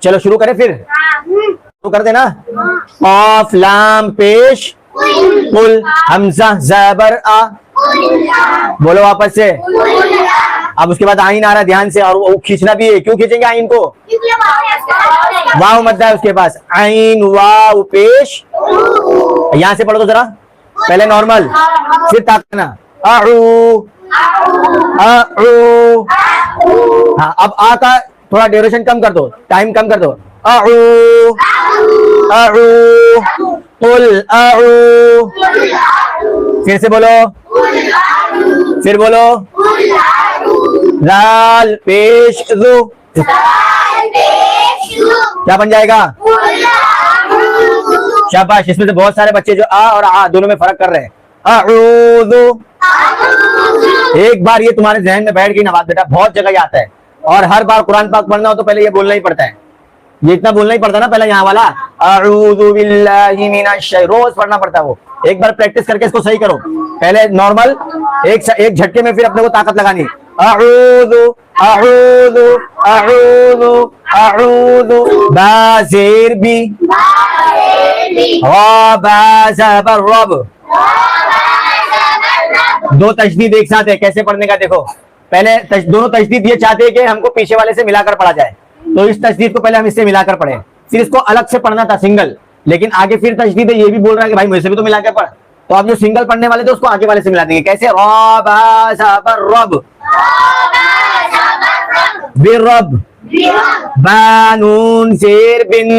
चलो शुरू करें फिर, शुरू कर देना। ऑफ लाम पेश कुल, हमजा ज़बर आ, बोलो वापस से। अब उसके बाद आइन आ रहा है ध्यान से, और वो खींचना भी है। क्यों खींचेंगे आइन को? वाव मद्दा है उसके पास। आइन वाव पेश, यहां से पढ़ो तो जरा, पहले नॉर्मल फिर ताकना। आऊ आऊ, हाँ अब आ का थोड़ा ड्यूरेशन कम कर दो, टाइम कम कर दो। आऊ आऊ, कुल आऊ, फिर से बोलो, फिर बोलो। लाल पेश ज़ु, क्या बन जाएगा? शाबाश। इसमें से बहुत सारे बच्चे जो आ और आ दोनों में फर्क कर रहे हैं। अऊज़ु, एक बार ये तुम्हारे जहन में बैठ गई ना बात बेटा, बहुत जगह आता है। और हर बार कुरान पाक पढ़ना हो तो पहले ये बोलना ही पड़ता है, ये इतना बोलना ही पड़ता ना पहले यहाँ वाला, अऊज़ु बिल्लाहि मिनश शैतानिर, रोज पढ़ना पड़ता है वो। एक बार प्रैक्टिस करके इसको सही करो, पहले नॉर्मल एक झटके में, फिर अपने को ताकत लगानी। अऊज़ु अऊज़ु अऊज़ु अऊज़ु, बा ज़ेर बी, रा बा ज़बर रब, दो तशदीद एक साथ है। कैसे पढ़ने का देखो, पहले दोनों तशदीद ये चाहते हैं कि हमको पीछे वाले से मिलाकर पढ़ा जाए, तो इस तशदीद को पहले हम इससे मिलाकर पढ़े, फिर इसको अलग से पढ़ना था सिंगल, लेकिन आगे फिर तशदीद ये भी बोल रहा है कि भाई मुझसे भी तो मिलाकर पढ़, तो आप जो सिंगल पढ़ने वाले थे उसको आगे वाले से मिला देंगे। कैसे? रा बा ज़बर रब, बिरब, बा नून ज़ेर बिन,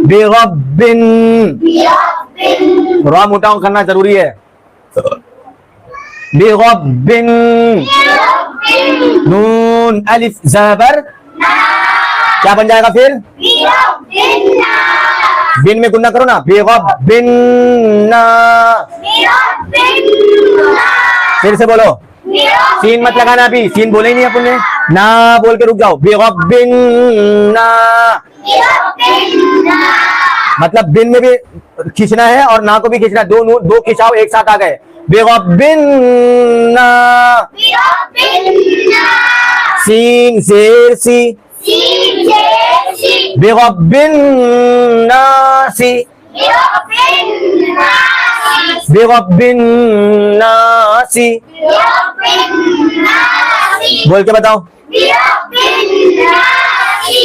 बिरब्बिन, रा मोटा करना जरूरी है। बिरब्बिन, नून अलिफ ज़बर, क्या बन जाएगा फिर? बिन में गुन्ना करो ना, बिरब्बिन्ना, फिर से बोलो। सीन मत लगाना, अभी सीन बोले ही नहीं अपन ने, ना बोल के रुक जाओ। बिरब्बिन्ना, मतलब बिन में भी खींचना है और ना को भी खींचना है, दो खिंचाव एक साथ आ गए। बिरब्बिन्ना, सीन ज़ेर सी, बिरब्बिन्नासी, बिरब्बिन्नासी, बोल के बताओ।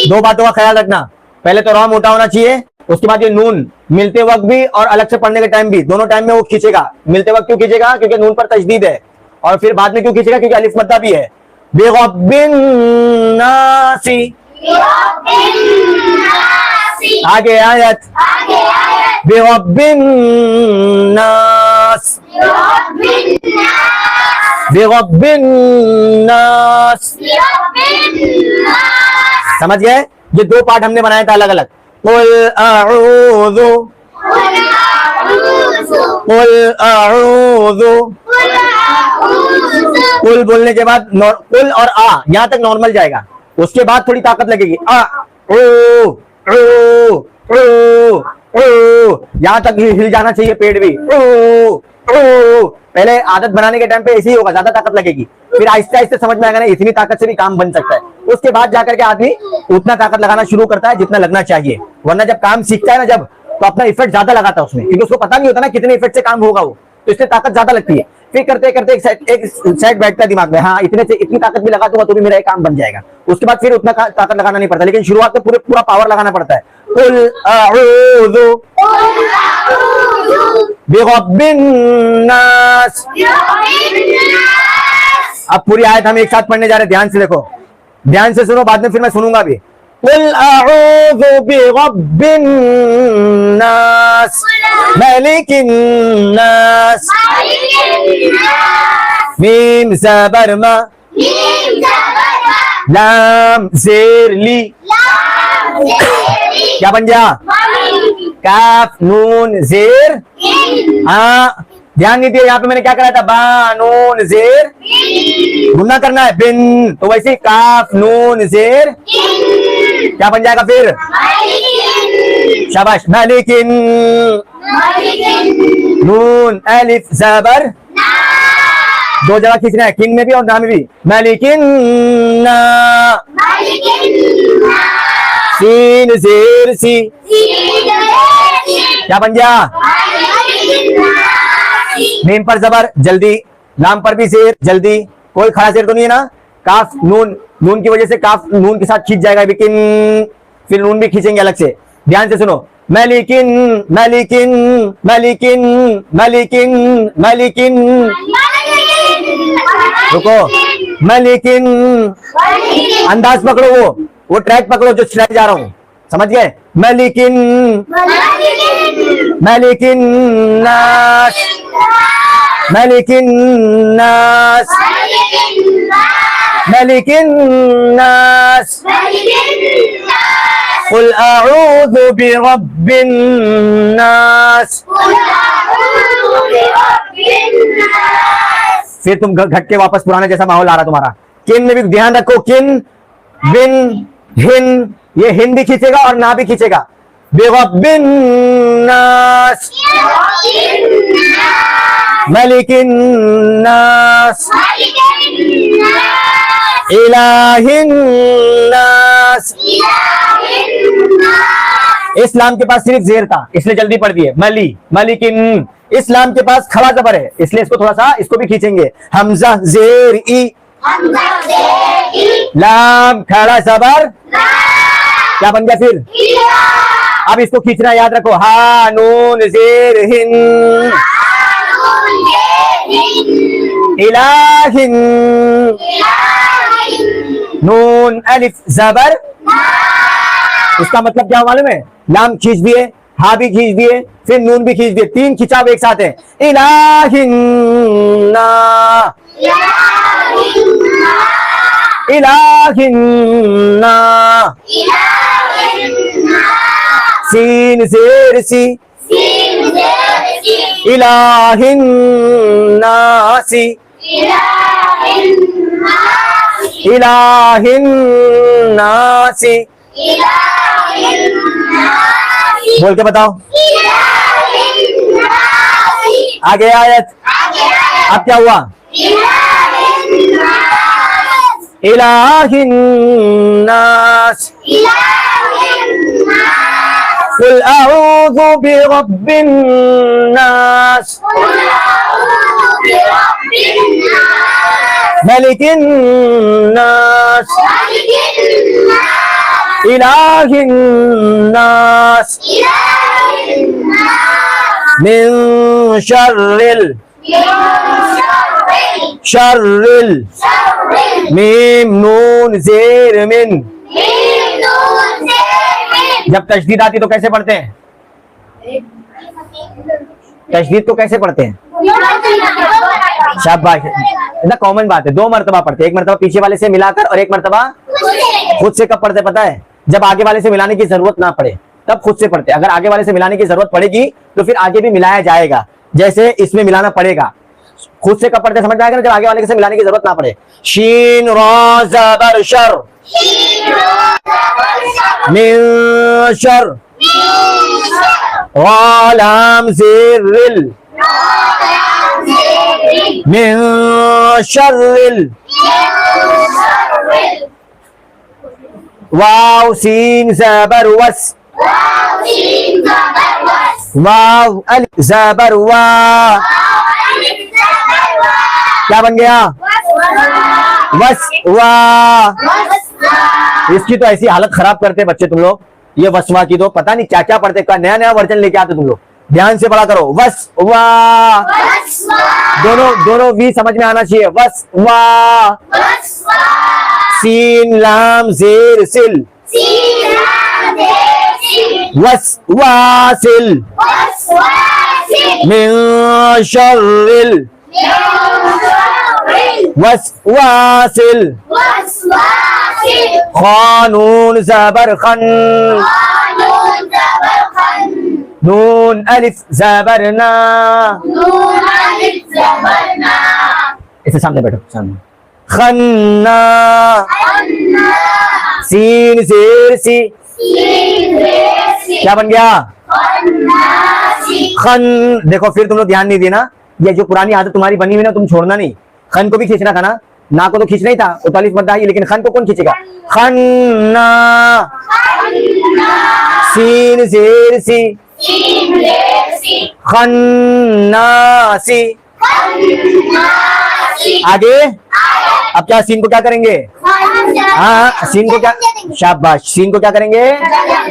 दो बातों का ख्याल रखना, पहले तो रा मोटा होना चाहिए, उसके बाद ये नून मिलते वक्त भी और अलग से पढ़ने के टाइम भी, दोनों टाइम में वो खींचेगा। मिलते वक्त क्यों खींचेगा? क्योंकि नून पर तशदीद है, और फिर बाद में क्यों खींचेगा? क्योंकि अलिफ मद्दा भी है। बिरब्बिन्नासी, आगे आयत, बिरब्बिन्नास, बिरब्बिन्नास, समझ गए? ये दो पार्ट हमने बनाया था अलग अलग। कुल अऊज़ु, कुल अऊज़ु, कुल बोलने के बाद कुल और आ यहां तक नॉर्मल जाएगा, उसके बाद थोड़ी ताकत लगेगी। आ ओ ओ ओ ओ, यहां तक हिल जाना चाहिए पेट भी। ओ ओ, पहले आदत बनाने के टाइम पे ऐसे ही होगा, ज्यादा ताकत लगेगी, फिर आहिस्ते आहिस्ते समझ में आएगा ना इतनी ताकत से भी काम बन सकता है। उसके बाद जाकर के आदमी उतना ताकत लगाना शुरू करता है जितना लगना चाहिए, वरना जब काम सीखता है ना जब, तो अपना इफेक्ट ज्यादा लगाता है उसमें, क्योंकि उसको पता नहीं होता ना कितने इफेक्ट से काम होगा वो, तो इससे ताकत ज्यादा लगती है। फिर करते करते एक साइड बैठता है दिमाग में, हाँ इतने से इतनी ताकत भी लगा दूंगा तो भी मेरा काम बन जाएगा। उसके बाद फिर उतना ताकत लगाना नहीं पड़ता, लेकिन शुरुआत में पूरा पावर लगाना पड़ता है। कुल अऊज़ु बिरब्बिन्नास, अब पूरी आयत हम एक साथ पढ़ने जा रहे हैं, ध्यान से देखो, ध्यान से सुनो, बाद में फिर मैं सुनूंगा भी। कुल अऊज़ु बिरब्बिन्नास, मलिकिन्नास, मीम ज़बर मा, लाम ज़ेर ली, क्या बन गया? काफ नून ज़ेर, हाँ ध्यान नहीं दिया, यहाँ पे मैंने क्या कराया था? बा नून ज़ेर, गुन्ना करना है बिन, तो वैसे काफ नून ज़ेर क्या बन जाएगा फिर? शाबाश। मलिकिन, नून अलिफ ज़बर, दो जगह खींचना है, किन में भी और ना में भी। मलिकिन ना, सीन जेर सी, क्या बन गया? मीम पर जबर जल्दी, लाम पर भी जेर जल्दी, कोई खड़ा शेर तो नहीं है ना? काफ नून, नून की वजह से काफ नून के साथ खींच जाएगा, लेकिन फिर नून भी खींचेंगे अलग से। ध्यान से सुनो, मलिकिन मलिकिन मलिकिन मलिकिन मलिकिन, रुको, मलिकिन, अंदाज पकड़ो, वो ट्रैक पकड़ो जो ट्रैक जा रहा हूं, समझ गए? मलिकिन मलिकिन नास, मलिकिन नास, मलिकिन नास, कुल अऊज़ु बिरब्बिन नास। फिर तुम घट के वापस पुराने जैसा माहौल आ रहा तुम्हारा। किन में भी ध्यान रखो, किन, बिन, हिन, ये हिन भी खींचेगा और ना भी खींचेगा। बिरब्बिन नास, मलिकिन नास, इलाहिन नास। इस्लाम के पास सिर्फ जेर था इसलिए जल्दी पढ़ दिए, मली मलिकिन। इस्लाम के पास खड़ा जबर है इसलिए इसको थोड़ा सा, इसको भी खींचेंगे। हमजा जेर ई, लाम खड़ा जबर, क्या बन गया फिर? अब इसको खींचना याद रखो, हा नून जेर हिन, इलाहिन, नून अलिफ जबर। इसका मतलब क्या मालूम है? लाम खींच दिए, हा भी खींच दिए, फिर नून भी खींच दिए, तीन खिंचाव एक साथ है। इलाहिन्ना, इलाहिन्ना, सीन जेर सी, इलाहिन्नासी, इलाहिन्नासी। बोल के बताओ, आगे आयत, अब क्या हुआ? इलाहिन्नास, कुल अऊज़ु बिरब्बिन नास, मलिकिन नास, इलाहिन नास, मिन शर्रिल, शर्रिल, मीम नून जेर मिन। जब तशदीद आती तो कैसे पढ़ते हैं? तशदीद को कैसे पढ़ते हैं? शाबाश, ना कॉमन बात है, दो मर्तबा पढ़ते हैं, एक मर्तबा पीछे वाले से मिलाकर और एक मर्तबा खुद से। कब पढ़ते पता है? जब आगे वाले से मिलाने की जरूरत ना पड़े तब खुद से पढ़ते। अगर आगे वाले से मिलाने की जरूरत पड़ेगी तो फिर आगे भी मिलाया जाएगा, जैसे इसमें मिलाना पड़ेगा। खुद से कब पढ़ते समझ में आएगा ना? जब आगे वाले से मिलाने की जरूरत ना पड़े। शीन रा ज़बर शर, मिन शर, रा लाम ज़ेर रिल, मिन शर्रिल, वाव सीन ज़बर वस, वाव अलिफ ज़बर वा, क्या बन गया? वस वा। इसकी तो ऐसी हालत खराब करते बच्चे तुम लोग, ये वसवा की तो पता नहीं क्या क्या पढ़ते, का नया नया वर्जन लेके आते तुम लोग। ध्यान से पढ़ा करो, वस वा, दोनों वी समझ में आना चाहिए। वस वा, सीन लाम जेर सिल, वस वासिल, मिन शर्रिल, वस वासिल, खानून ज़बर खन, नून अलिफ ज़बर ना। इसे सामने बैठो, सामने। खन्ना, सीन जेर सी, क्या बन गया? खन। देखो फिर तुम लोग ध्यान नहीं देना, ये जो पुरानी आदत तुम्हारी बनी हुई ना, तुम छोड़ना नहीं। खन को भी खींचना था ना, ना को तो खींचना ही था, तो अलिफ मद्दा है, लेकिन खन को कौन खींचेगा? खन्ना, सीन जेर सी, खन्नासी। आगे अब क्या सीन को क्या करेंगे? हाँ, सीन को क्या, शाबाश, सीन को क्या करेंगे?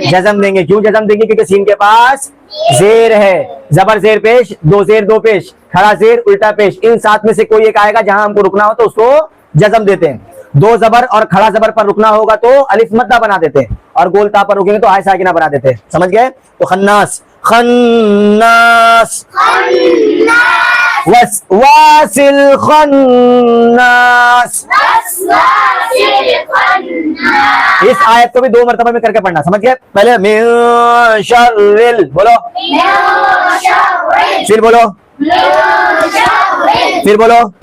जज़म देंगे। क्यों जज़म देंगे? क्योंकि सीन के पास जेर है, जबर जेर पेश, दो जेर दो पेश, खड़ा जेर उल्टा पेश, इन सात में से कोई एक आएगा, जहां हमको रुकना हो तो उसको जज़म देते हैं। दो जबर और खड़ा जबर पर रुकना होगा तो अलिफ मद्दा बना देते हैं, और गोल ता पर रुकेंगे तो आय साकिना बना देते हैं। समझ गए? तो खन्नास, खन्नास, वासिल खन्नास। इस आयत को भी दो मरतबा में करके पढ़ना। समझ गए? पहले मिन शर्रिल बोलो, फिर बोलो, फिर बोलो,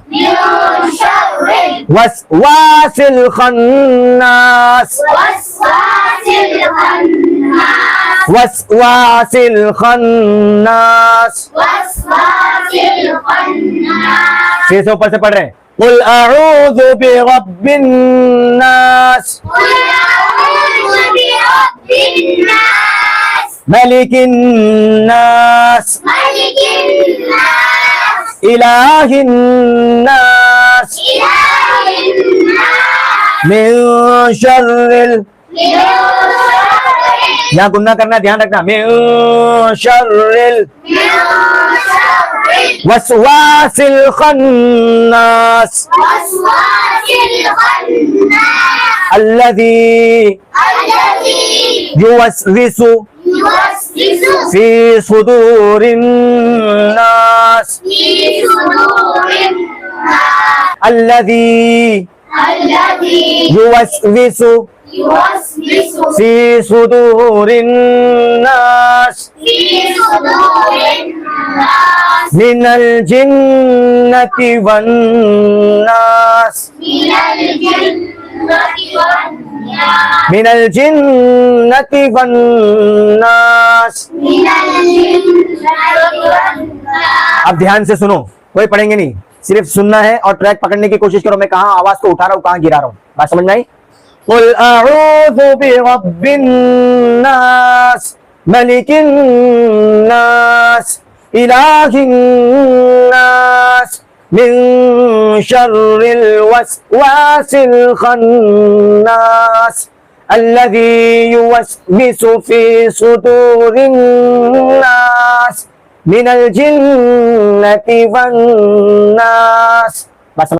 वासिल खन्नास, वासिल खन्नास। फिर से ऊपर से पढ़ रहे हैं, कुल अऊज़ु बिरब्बिन नास, मलिकिन नास, इलाहिन नास, मिन शर्रिल, यहाँ गुन्ना करना, ध्यान रखना, मिन शर्रिल वस्वासिल खन्नास, अल्लज़ी युवस्विसु फी सुदूरिन नास, अल्लज़ी युवस्विसु फी सुदूरिन नास मिनल जिन्नति वन नास, मिनल जिन्नति वन नास। अब ध्यान से सुनो, कोई पढ़ेंगे नहीं, सिर्फ सुनना है और ट्रैक पकड़ने की कोशिश करो। मैं कहाँ आवाज को उठा रहा हूँ, कहाँ गिरा रहा हूँ, बात समझ में आई? कुल अऊज़ु बिरब्बिन नास, मलिकिन नास, इलाहिन नास, मिन शर्रिल वस्वासिल खन्नास, अल्लज़ी युवस्विसु फी सुदूरिन नास, मिनल जिन्नति वन नास।